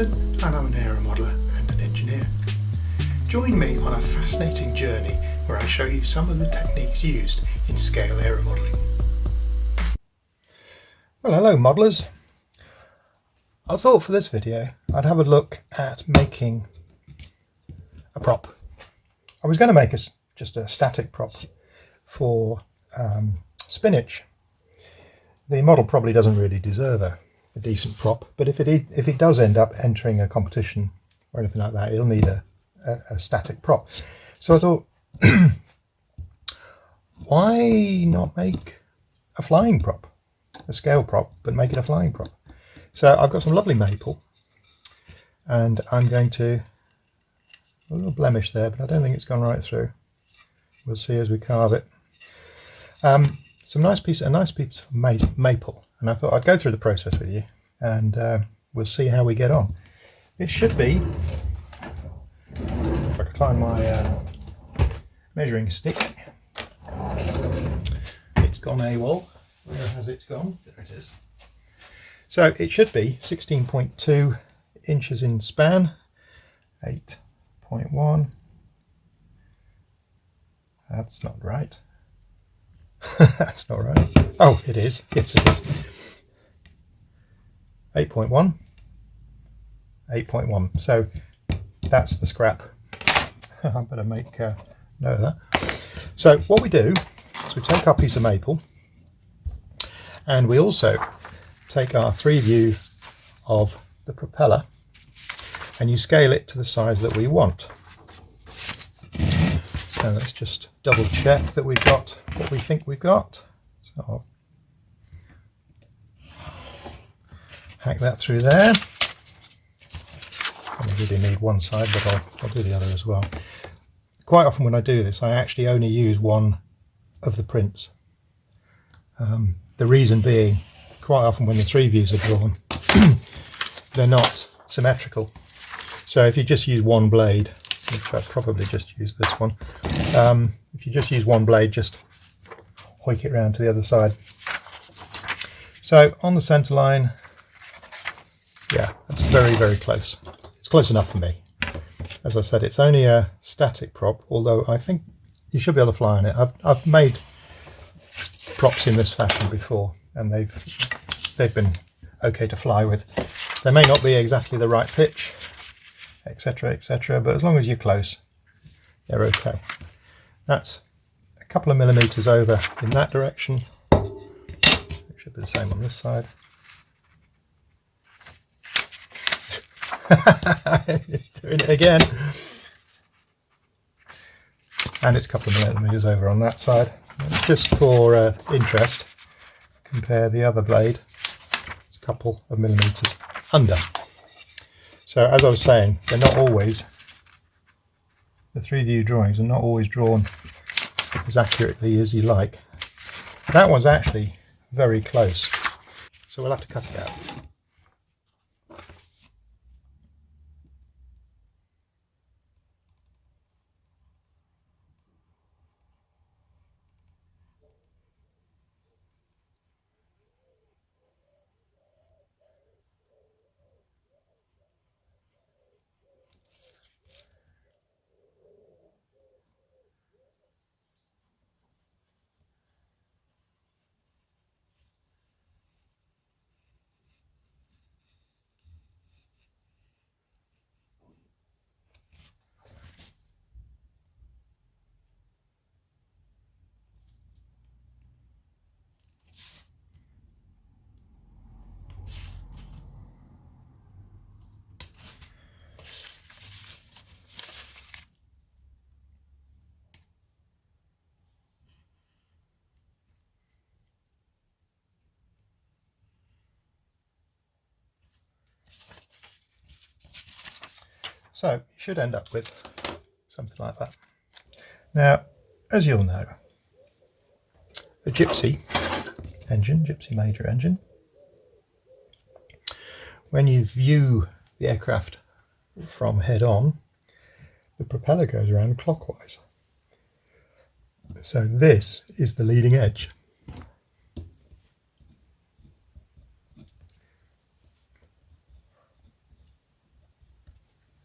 Peterson and I'm an aeromodeller and an engineer. Join me on a fascinating journey where I show you some of the techniques used in scale aeromodelling. Well, hello modelers. I thought for this video I'd have a look at making a prop. I was going to make just a static prop for spinach. The model probably doesn't really deserve a decent prop, but if it does end up entering a competition or anything like that, it'll need a static prop. So I thought, why not make a flying prop, a scale prop, but make it a flying prop? So I've got some lovely maple, and I'm going to, a little blemish there, but I don't think it's gone right through. We'll see as we carve it. A nice piece of maple, and I thought I'd go through the process with you, and we'll see how we get on. It should be, if I could find my measuring stick. It's gone AWOL. Where has it gone? There it is. So it should be 16.2 inches in span, 8.1. That's not right. That's not right. Oh, it is. Yes, it is. 8.1. 8.1. So that's the scrap. I better make note of that. So what we do is we take our piece of maple, and we also take our 3 view of the propeller, and you scale it to the size that we want. So let's just double check that we've got what we think we've got. So I'll hack that through there. I really need one side, but I'll do the other as well. Quite often when I do this, I actually only use one of the prints. The reason being, quite often when the 3 views are drawn, they're not symmetrical. So if you just use one blade, which I'd probably just use this one, if you just use one blade, just hoik it round to the other side. So on the centre line, yeah, that's very, very close. It's close enough for me. As I said, it's only a static prop, although I think you should be able to fly on it. I've made props in this fashion before, and they've been okay to fly with. They may not be exactly the right pitch, etc., etc., but as long as you're close, they're okay. That's a couple of millimeters over in that direction. It should be the same on this side. Doing it again. And it's a couple of millimeters over on that side. Just for interest, compare the other blade. It's a couple of millimeters under. So as I was saying, they're not always, the 3 view drawings are not always drawn as accurately as you like. That one's actually very close, so we'll have to cut it out. So you should end up with something like that. Now, as you'll know, a Gypsy engine, Gypsy major engine, when you view the aircraft from head on, the propeller goes around clockwise. So this is the leading edge.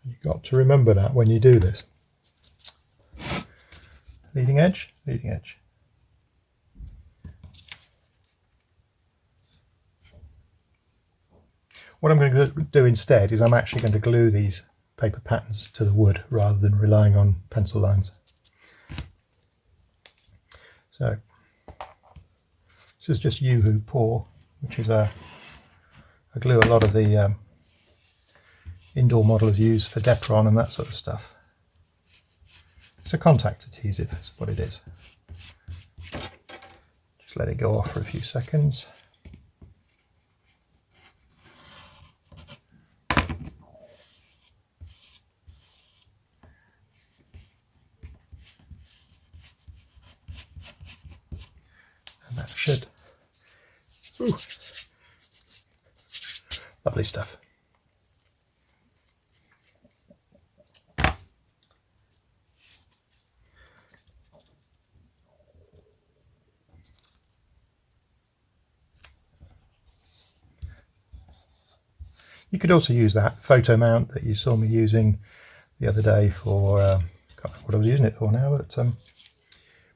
You've got to remember that when you do this. Leading edge, leading edge. What I'm going to do instead is I'm actually going to glue these paper patterns to the wood rather than relying on pencil lines. So this is just Yoo-Hoo Pour, which is a glue a lot of the indoor modelers use for Depron and that sort of stuff. It's a contact adhesive, that's what it is. Just let it go off for a few seconds. And that should. Ooh. Lovely stuff. You could also use that photo mount that you saw me using the other day for, can't remember what I was using it for now,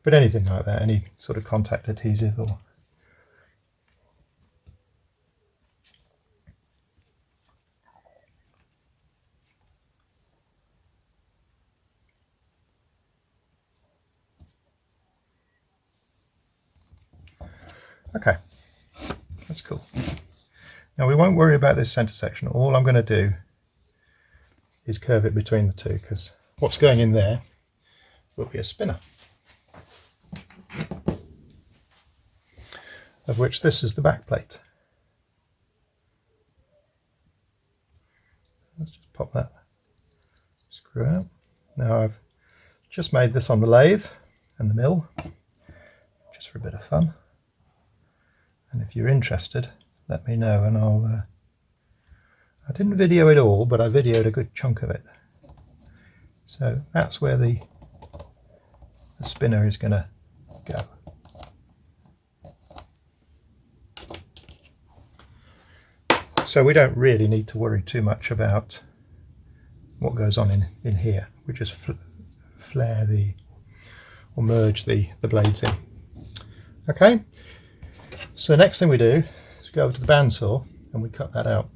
but anything like that, any sort of contact adhesive or. Okay, that's cool. Now we won't worry about this center section. All I'm going to do is curve it between the two, because what's going in there will be a spinner, of which this is the back plate. Let's just pop that screw out. Now I've just made this on the lathe and the mill, just for a bit of fun. And if you're interested, let me know and I'll I didn't video it all, but I videoed a good chunk of it. So that's where the spinner is going to go. So we don't really need to worry too much about what goes on in here. We just flare or merge the blades in. Okay, so next thing we do is go over to the bandsaw and we cut that out.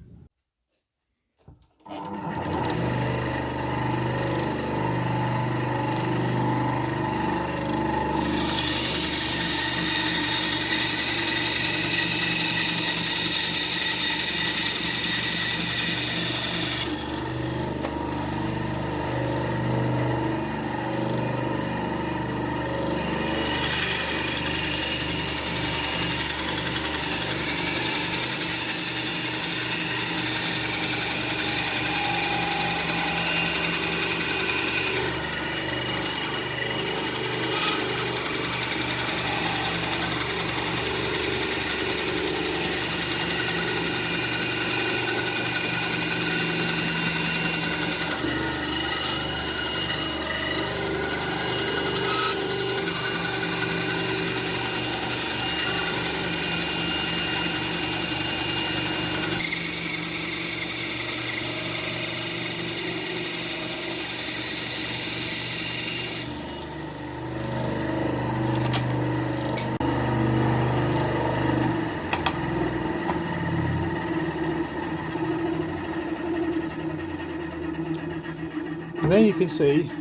And there you can see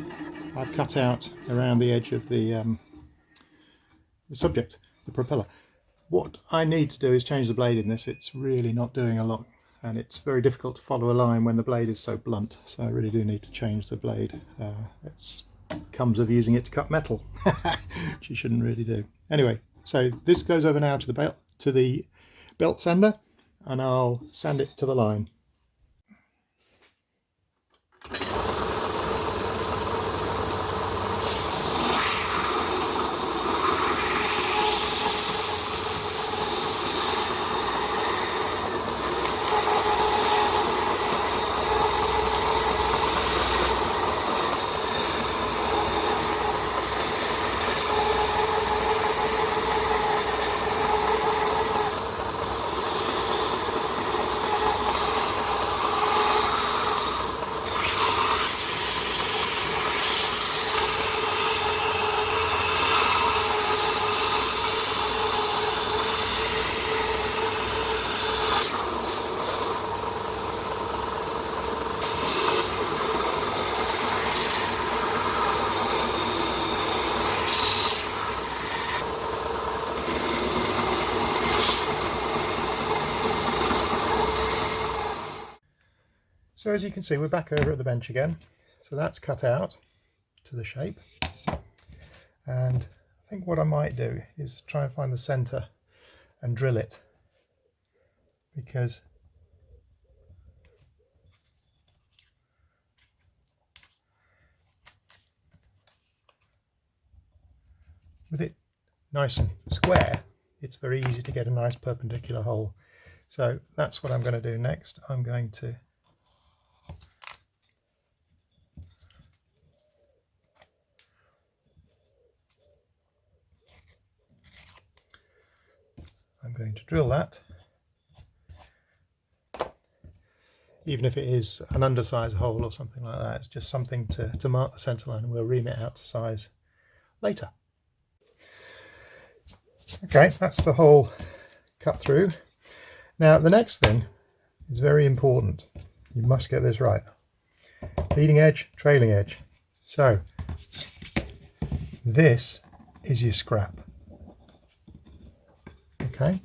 I've cut out around the edge of the subject, the propeller. What I need to do is change the blade in this. It's really not doing a lot and it's very difficult to follow a line when the blade is so blunt, so I really do need to change the blade. It comes of using it to cut metal, which you shouldn't really do. Anyway, so this goes over now to the belt sander and I'll sand it to the line. So as you can see, we're back over at the bench again. So that's cut out to the shape. And I think what I might do is try and find the center and drill it, because with it nice and square, it's very easy to get a nice perpendicular hole. So that's what I'm going to do next. I'm going to drill that. Even if it is an undersized hole or something like that, it's just something to mark the centre line, and we'll ream it out to size later. Okay, that's the hole cut through. Now the next thing is very important. You must get this right. Leading edge, trailing edge. So this is your scrap. Okay,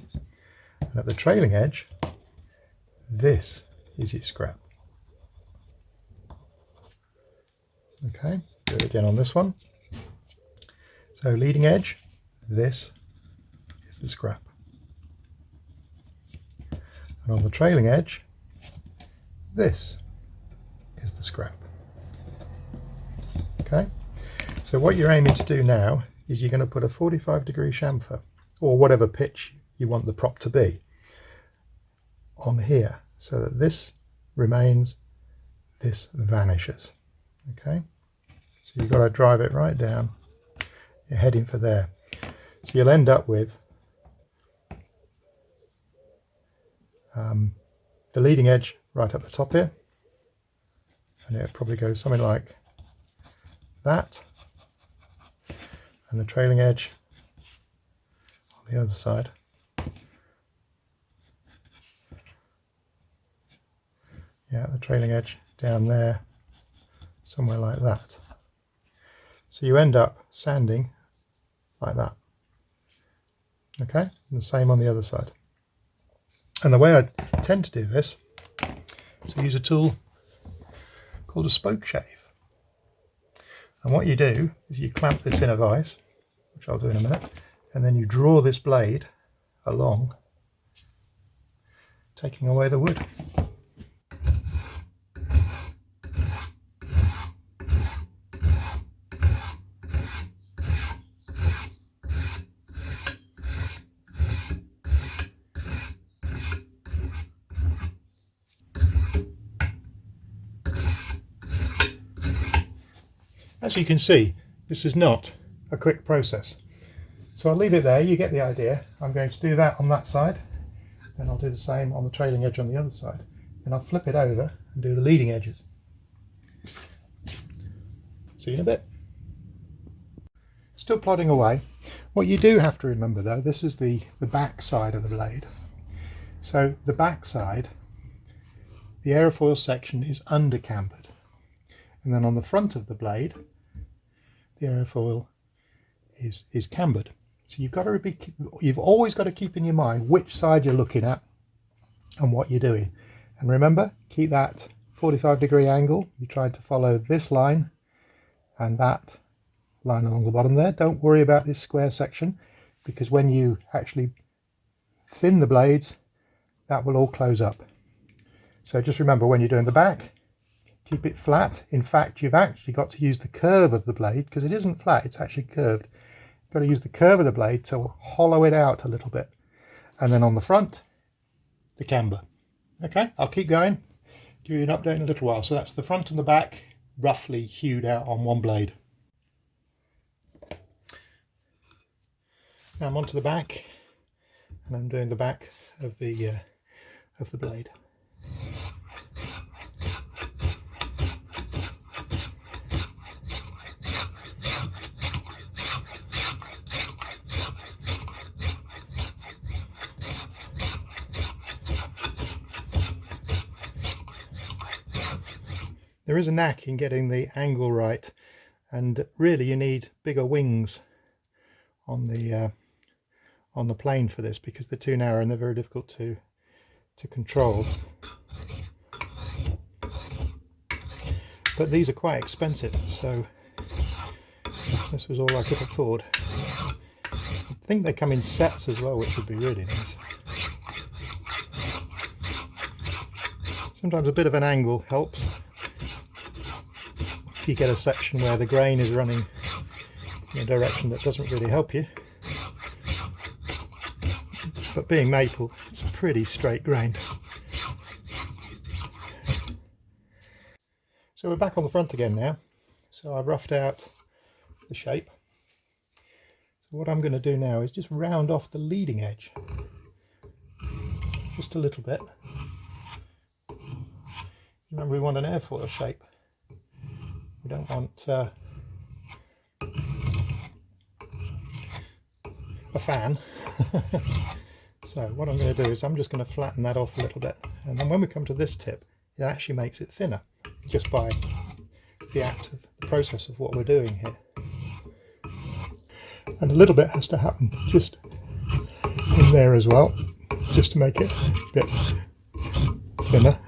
and at the trailing edge, this is your scrap. Okay, do it again on this one. So leading edge, this is the scrap. And on the trailing edge, this is the scrap. Okay, so what you're aiming to do now is you're going to put a 45-degree chamfer, or whatever pitch you want the prop to be, on here, so that this remains, this vanishes. Okay, so you've got to drive it right down. You're heading for there. So you'll end up with the leading edge right up the top here, and it probably goes something like that, and the trailing edge on the other side. Yeah, the trailing edge down there, somewhere like that. So you end up sanding like that. Okay, and the same on the other side. And the way I tend to do this is to use a tool called a spoke shave. And what you do is you clamp this in a vise, which I'll do in a minute, and then you draw this blade along, taking away the wood. As you can see, this is not a quick process. So I'll leave it there, you get the idea. I'm going to do that on that side, and I'll do the same on the trailing edge on the other side. And I'll flip it over and do the leading edges. See you in a bit. Still plodding away. What you do have to remember though, this is the back side of the blade. So the back side, the aerofoil section is under cambered. And then on the front of the blade, the aerofoil is cambered. So you've always got to keep in your mind which side you're looking at and what you're doing. And remember, keep that 45-degree angle. You try to follow this line and that line along the bottom there. Don't worry about this square section, because when you actually thin the blades, that will all close up. So just remember, when you're doing the back, keep it flat. In fact, you've actually got to use the curve of the blade, because it isn't flat, it's actually curved. You've got to use the curve of the blade to hollow it out a little bit. And then on the front, the camber. Okay, I'll keep going, give you an update in a little while. So that's the front and the back roughly hewed out on one blade. Now I'm onto the back, and I'm doing the back of the blade. There is a knack in getting the angle right, and really you need bigger wings on the plane for this, because they're too narrow and they're very difficult to control. but these are quite expensive, so this was all I could afford. I think they come in sets as well, which would be really nice. Sometimes a bit of an angle helps. If you get a section where the grain is running in a direction that doesn't really help you. But being maple, it's pretty straight grained. So we're back on the front again now. So I've roughed out the shape. So what I'm going to do now is just round off the leading edge. Just a little bit. Remember, we want an airfoil shape. We don't want a fan. So what I'm going to do is I'm just going to flatten that off a little bit, and then when we come to this tip, it actually makes it thinner just by the act of the process of what we're doing here. And a little bit has to happen just in there as well, just to make it a bit thinner.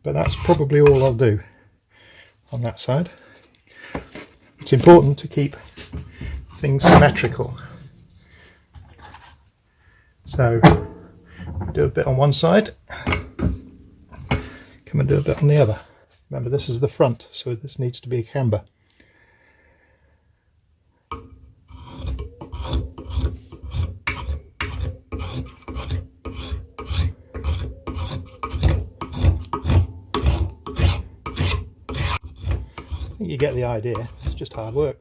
But that's probably all I'll do on that side. It's important to keep things symmetrical. So do a bit on one side, come and do a bit on the other. Remember, this is the front, so this needs to be a camber. I think you get the idea. It's just hard work.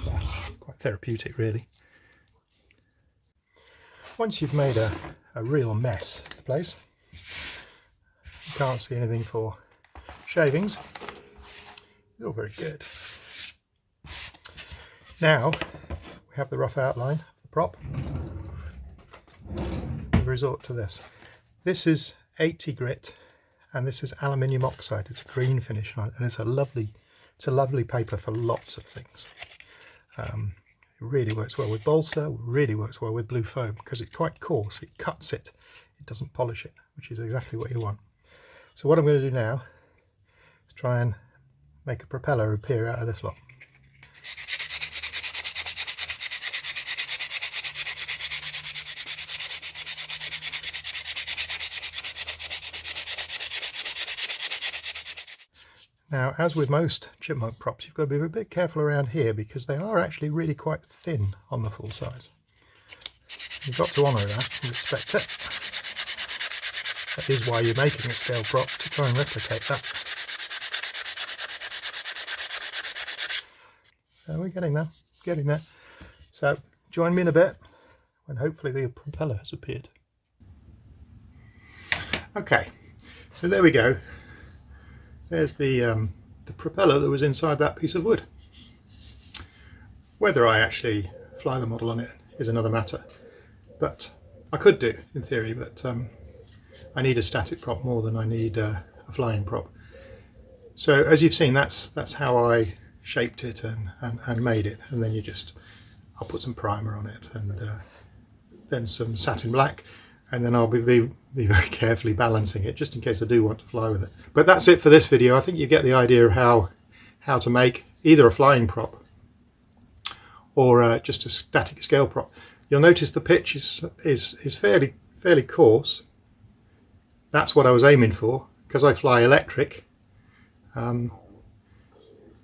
Yeah, quite therapeutic, really. Once you've made a real mess of the place, you can't see anything for shavings. It's all very good. Now we have the rough outline of the prop. We resort to this. This is 80 grit, and this is aluminium oxide. It's a green finish on it, and it's a lovely paper for lots of things. It really works well with balsa, really works well with blue foam because it's quite coarse. It cuts it, it doesn't polish it, which is exactly what you want. So what I'm going to do now is try and make a propeller appear out of this lot. Now, as with most chipmunk props, you've got to be a bit careful around here because they are actually really quite thin on the full size. You've got to honour that and respect it. That is why you're making a scale prop, to try and replicate that. So we're getting there, So join me in a bit when hopefully the propeller has appeared. Okay, so there we go. There's the propeller that was inside that piece of wood. Whether I actually fly the model on it is another matter, but I could do in theory, but I need a static prop more than I need a flying prop. So as you've seen, that's how I shaped it and made it, and then I'll put some primer on it and then some satin black, and then I'll be very carefully balancing it just in case I do want to fly with it. But that's it for this video. I think you get the idea of how to make either a flying prop or just a static scale prop. You'll notice the pitch is fairly coarse. That's what I was aiming for. Because I fly electric, then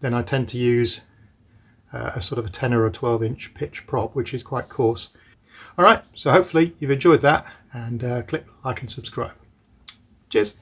I tend to use a sort of a 10 or a 12-inch pitch prop, which is quite coarse. Alright, so hopefully you've enjoyed that, and click like and subscribe. Cheers!